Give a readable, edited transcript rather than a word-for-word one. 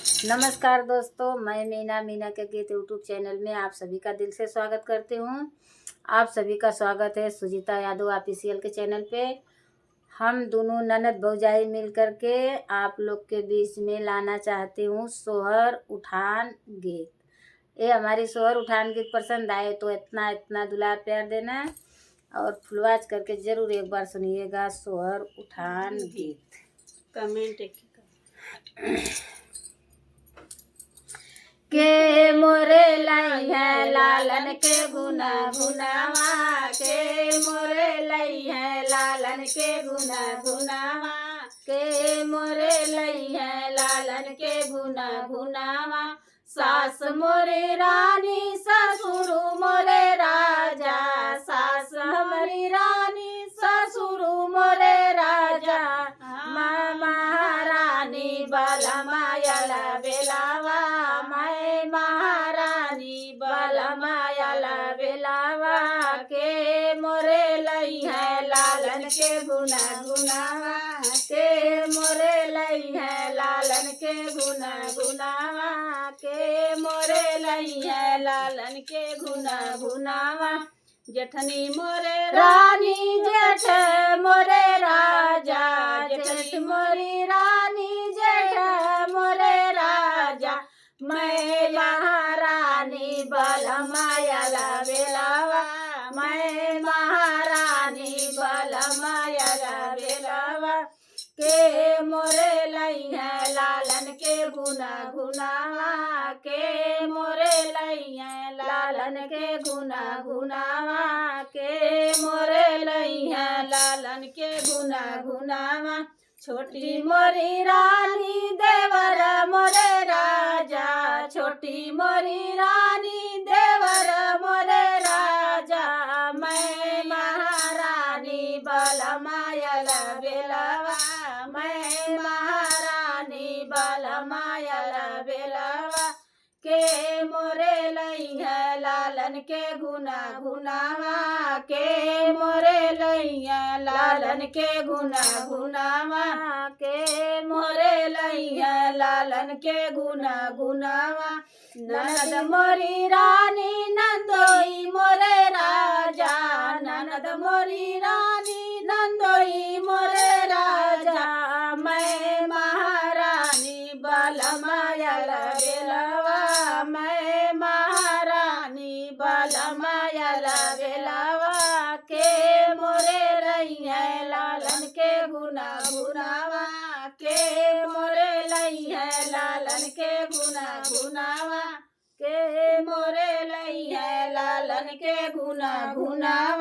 नमस्कार दोस्तों, मैं मीना के गीत यूट्यूब चैनल में आप सभी का दिल से स्वागत करती हूँ। आप सभी का स्वागत है सुजीता यादव ऑफिशियल के चैनल पे। हम दोनों ननद भौजाई मिल कर के आप लोग के बीच में लाना चाहती हूँ सोहर उठान गीत। ये हमारी सोहर उठान गीत पसंद आए तो इतना इतना दुलार प्यार देना और फुलवाज करके ज़रूर एक बार सुनिएगा सोहर उठान गीत। कमेंट के मोरे लाई है लालन के गुना गुनावा, के मोरे लाई है लालन के गुना गुनावा, के मोरे लाई है लालन के गुना गुनावा। सास मोरे रानी ससुर मोरे राजा, सास हमारी रानी ससुर मोरे राजा, महारानी बाला मायाला बेलावा, मैं महारानी बाला मायाला बेलावा। के मोरे लई है लालन के गुना गुनावा, के मोरे लई है लालन के गुना गुनावा, के मोरे लई है लालन के गुना गुनावा। जेठनी मोरे रानी जेठ मोरे राजा, जेठ मोरी रानी जेठ मोरे राजा, मैं महारानी बाला मायाला बेलावा, मैं महारानी बाला मायाला बेलावा। के मोरे लई है लालन के गुना गुनावा, के मोरे लई है लालन के गुना गुनावा, के मोरे लई है लालन के गुना गुनावा। छोटी मोरी रानी देवर मोरे राजा, छोटी मोरी रानी देवर मोरे राजा, मैं महारानी बाला मायाला बेलावा, मैं महारानी बाला मायाला बेलावा। के मोरे लई है लालन के गुना गुनावा, के मोरे लई है लालन के गुना गुनावा, के मोरे लई है लालन के गुना गुनावा। ननद मोरी रानी नंदोई मोरे राजा, ननद मोरी रानी नंदोई मोरे राजा, मैं महारानी बाला मायाला बेलावा, मैं महारानी बाला मायाला बेलावा। के मोरे रही है लालन के गुना गुनावा, के मोरे लई है लालन के गुना गुनावा, के मोरे लई है लालन के गुना गुनावा।